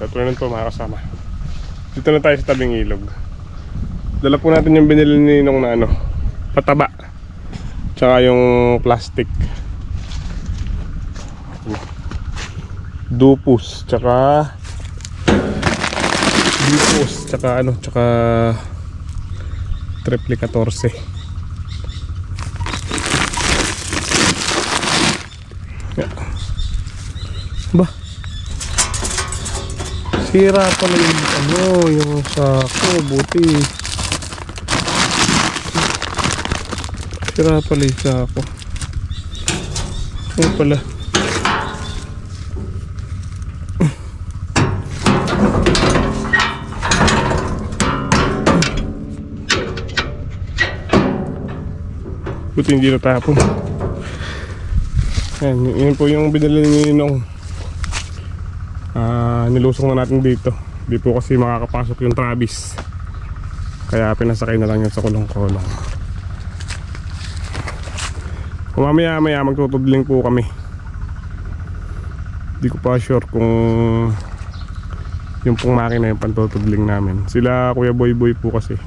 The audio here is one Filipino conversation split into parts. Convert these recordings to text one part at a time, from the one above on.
Afternoon po mga kasama. Dito na tayo sa tabing ilog. Dala po natin yung binili ni Ninong na pataba. Tsaka yung plastic. Dupus. Tsaka triple 14. Yeah. Ba? Sira pala yung sako, buti. Sira pala yung sako. Ano pala? Buti hindi natapon. Yan po yung binili ni Ninong. Nilusong na natin dito. Di po kasi makakapasok yung Travis, kaya pinasakay na lang yun sa kulong-kulong. Kung mamaya magtutudling po kami. Di ko pa sure kung yung pong makina yung pantutudling namin. Sila Kuya Boy po kasi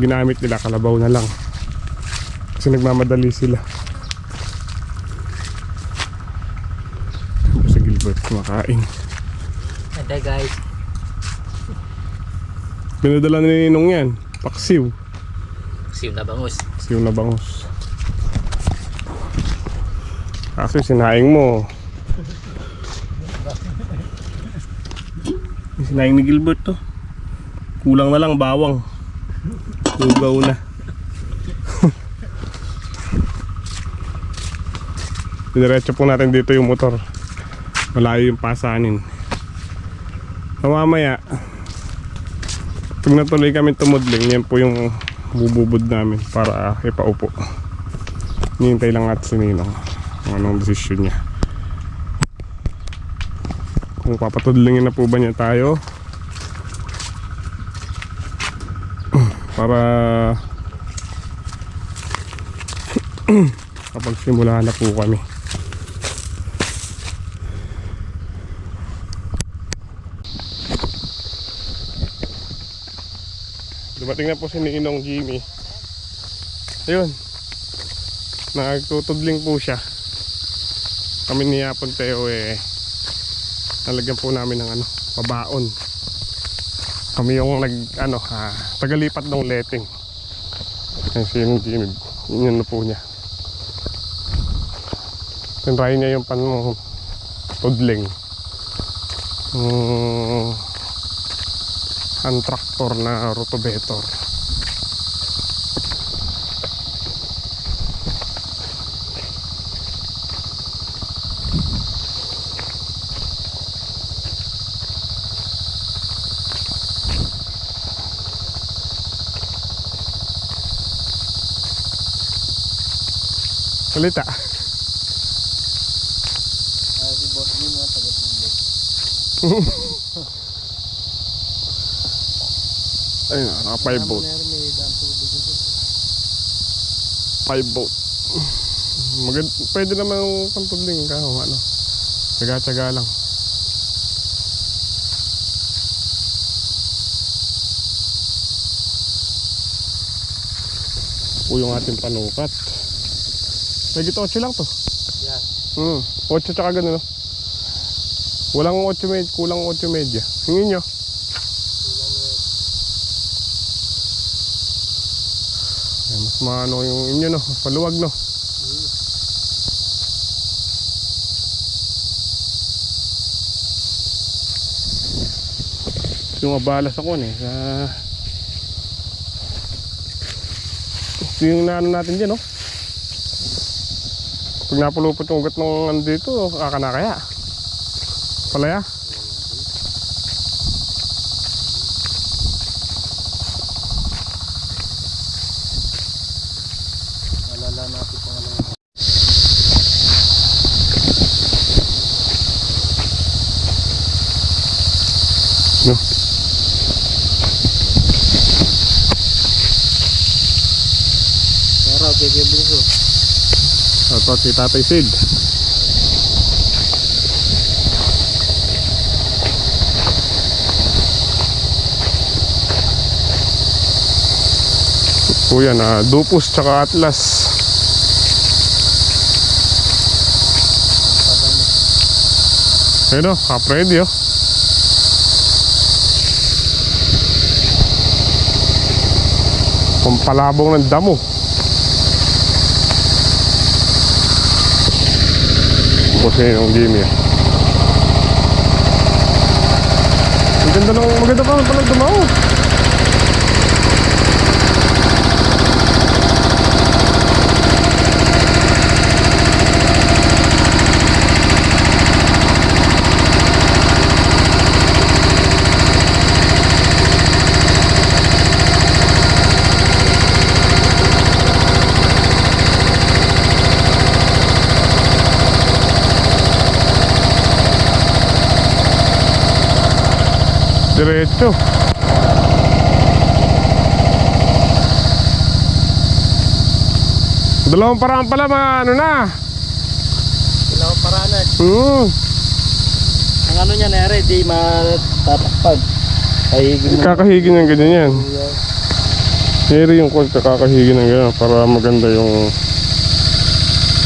ginamit nila kalabaw na lang kasi nagmamadali sila. Sa Gilbert kumakain. Hey guys. Pinadala ni Ninong yan, paksiw. Paksiw na bangus. Paksiw na bangus. Kasi sinaing mo. Sinaing ni Gilbert to. Kulang na lang bawang. Lugaw na. Diretso po natin dito yung motor. Malayo yung pasanin. Mamaya pag natuloy kami tumudling, yan po yung bububod namin para ipaupo. Hinihintay lang natin si Ninong kung anong desisyon niya, kung papatudlingin na po ba niya tayo para kapag simula na po kami. Dumating na po si Ninong Jimmy. Ayun, nagtutudling po siya. Kami ni Yapon Teo nalagyan po namin ng pabaon. Kami yung tagalipat ng letting. Ayun si Jimmy, yun na po niya. Tinry niya yung tudling. Ang traktor na rotovator. Salita. Si Boss Jim na taga-tudling. Ayun, naka 5 boat. 5 boat. Pwede naman yung pantudling kahong tsaga-tsaga lang. Po yung ating panukat. May gito 8 lang to. Yeah. 8 tsaka gano'n. Walang 8 med, kulang 8 medya. Hingin nyo. Mas maano yung inyo mas paluwag yung mabalas ako ito yung naano natin dyan pag napulupot yung ugat ng andito kakana kaya palaya. Natin pangalan. No. Tara, kaya bunso. Ito si Tatay Sid. po yan, Dupus tsaka Atlas. Ayun o, half-ready oh. Pampalabong ng damo. Tapos yun yung Jimmy. Maganda pa palang dumao. Diretso. Dalawang paraan pala mga ano na. Dalawang paraan na. Ang ano niya nere, di matatakpag. Kakahigi ng ganyan yan. Neri yung kung kakahigi ng ganyan para maganda yung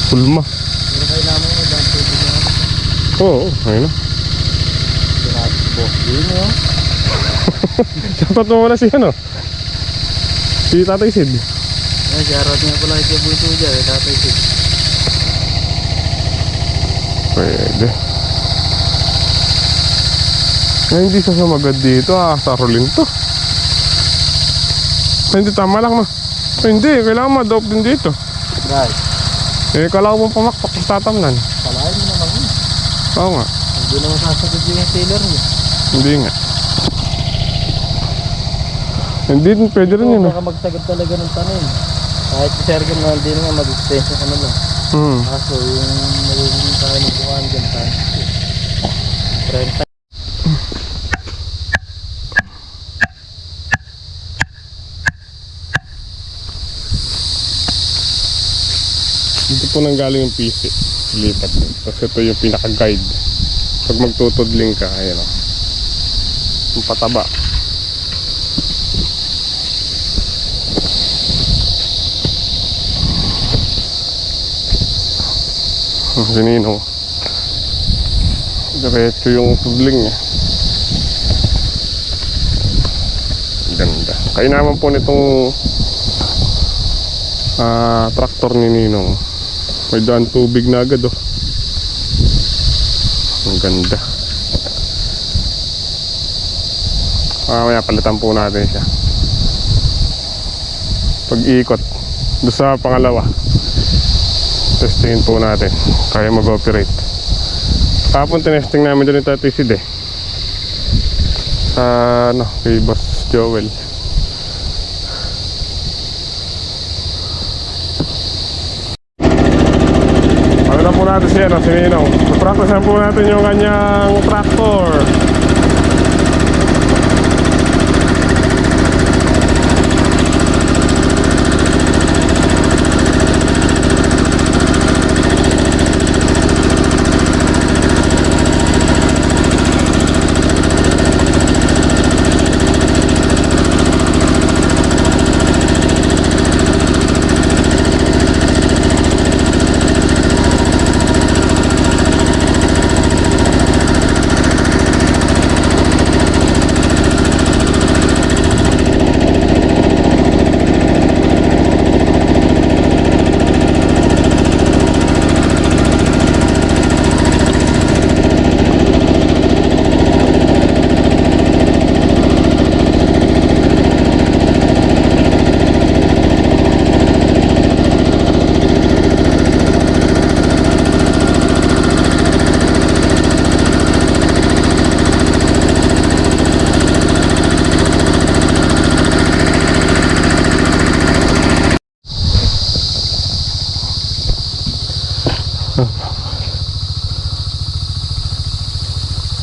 pulma. Pero kayo naman mo, dahil pwede niya. Oo, ayun na. Boss din yun. Dapat mo muna si ano? Si Tatay Sid. Ay, shoutout nga pala kay Bunso dyan, Tatay Sid. Pwede. Ay, hindi siya sumagad dito, sarulin to. Ay, hindi, tama lang Ay, hindi, kailangan ma-dope din dito. Right. Kala ko mong pamakpak yung tatamnan. Palahin mo naman yun. Oo nga. Hindi naman sasagad yung sailor niya. Hindi nga. Hindi, pwede rin yun. Baka magsagad talaga ng tanim. Kahit si Sergen na hindi naman mag-extension ka naman. Kaso yung magiging tayo ng bukaan dyan tayo. 30. Dito po nanggaling yung PC. Lipat. Tapos ito yung pinaka-guide. Pag magtutudling ka, ayan o. Yung pataba. Sinino. Diretso yung tudling niya. Ganda. Kaya naman po nitong traktor ni Ninong. May daan tubig na agad oh. Ang ganda. Mamaya palitan po natin siya. Pag-ikot doon sa pangalawa, testingin po natin kaya mag-operate. Kapon tinesting namin doon yung Tatay Sid sa kay Boss Joel. Palitan po natin siya si Ninong. Practicean po natin yung kanyang tractor.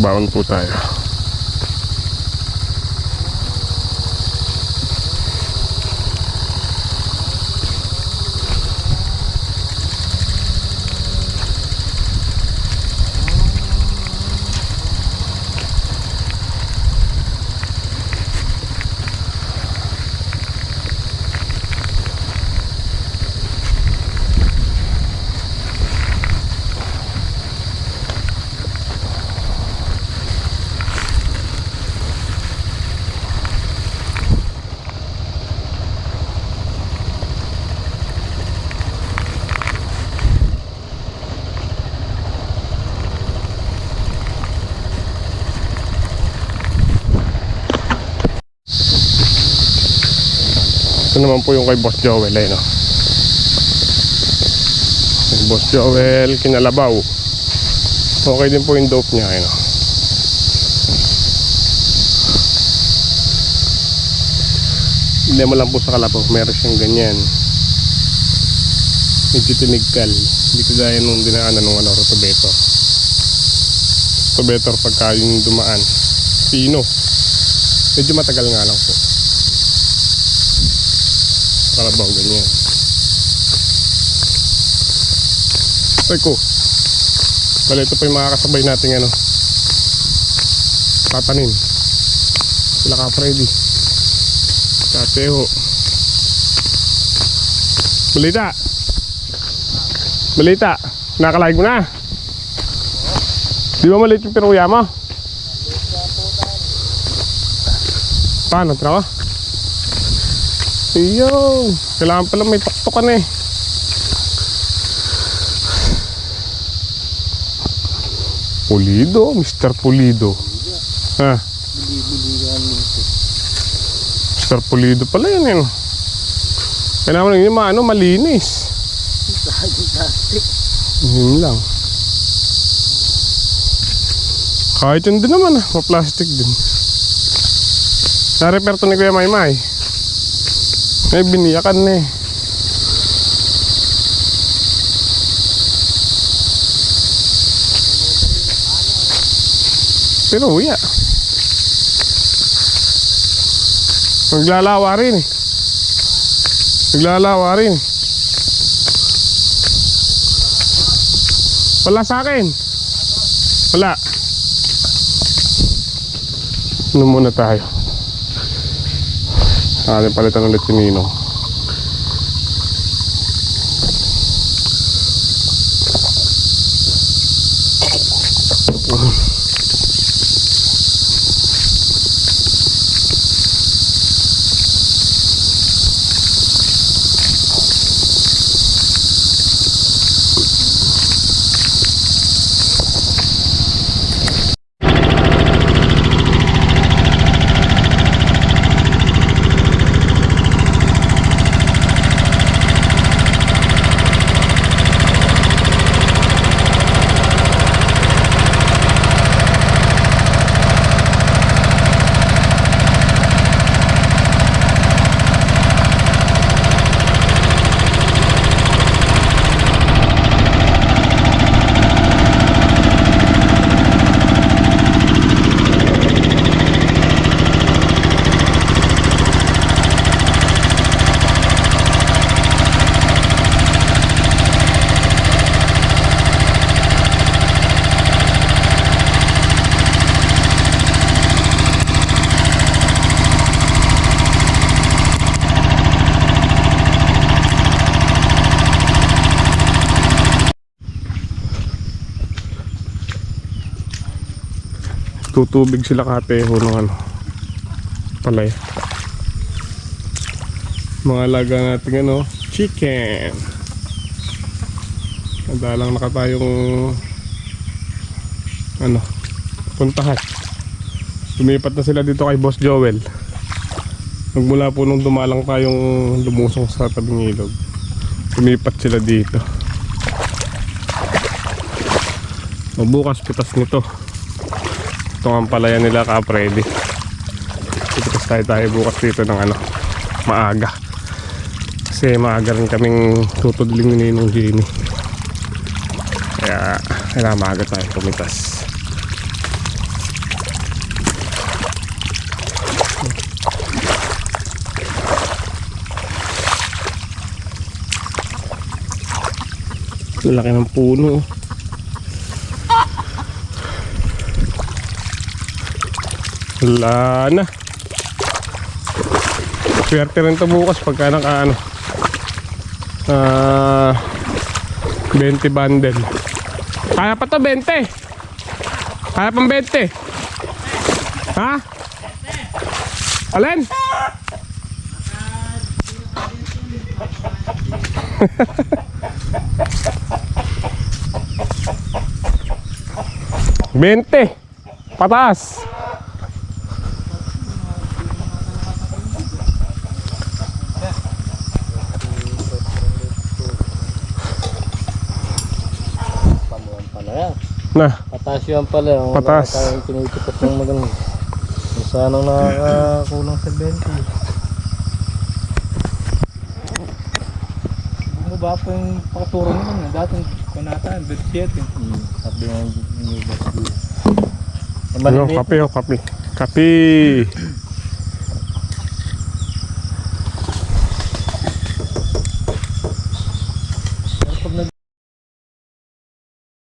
Baon po tayo. Ito naman po yung kay Boss Joel no? Kay Boss Joel, Kinalabaw. Okay din po yung dope niya no? Hindi mo lang po sa Kalabaw, meron siyang ganyan. Medyo tinigkal. Hindi ko gaya nung dinaanan nung rotobetor. Rotobetor pagka yung dumaan. Pino. Medyo matagal nga lang po. Kalabaw ganyan. Ay ko. Bale ito po yung mga kasabay nating tatanim. Sila ka Freddy. Kateho. Balita. Balita. Nakalaig mo na. Di ba maliit yung pinuya mo? Paano? Tara ka? Iyon. Kailangan pala may tuktukan eh. Pulido. Mr. Pulido. Ha? Mr. Pulido pala yun eh. Kailangan lang yung malinis. Yun lang. Kahit yun din naman ma-plastic din. Na-repair to ni Kuya Maymay. May biniyakan na eh. Pero uya. Naglalawa rin eh. Naglalawa rin eh. Wala sa akin. Wala. Ano muna tayo? Ating palitan ulit si Ninong. Tutubig sila Kateho ng palay. Mga alaga natin chicken. Madalang nakatayong puntahan. Lumipat na sila dito kay Boss Joel. Magmula po nung dumalang tayong lumusong sa tabing ilog, lumipat sila dito. Bukas pitas nito. Ito ang palayan nila Ka Freddy. Pitas tayo bukas dito ng maaga. Kasi maaga rin kaming tutudling ni Ninong Jenny. Kaya kailangan maaga tayo pumitas. Laki ng puno. Wala na. Swerte rin ito bukas pagka 20 bundle. Kaya pa to 20. Kaya pang 20. Ha? Alin? $20 pataas. Na, Pataas yan pala. Pataas. Wala tayong tinitipot ng maganda. Kung saan ang nakakakulang sa 20. Bumaba pa yung pakaturo naman. Dati kunata, 27. Sabi nga yung ano, kape o kape. Kape! Pag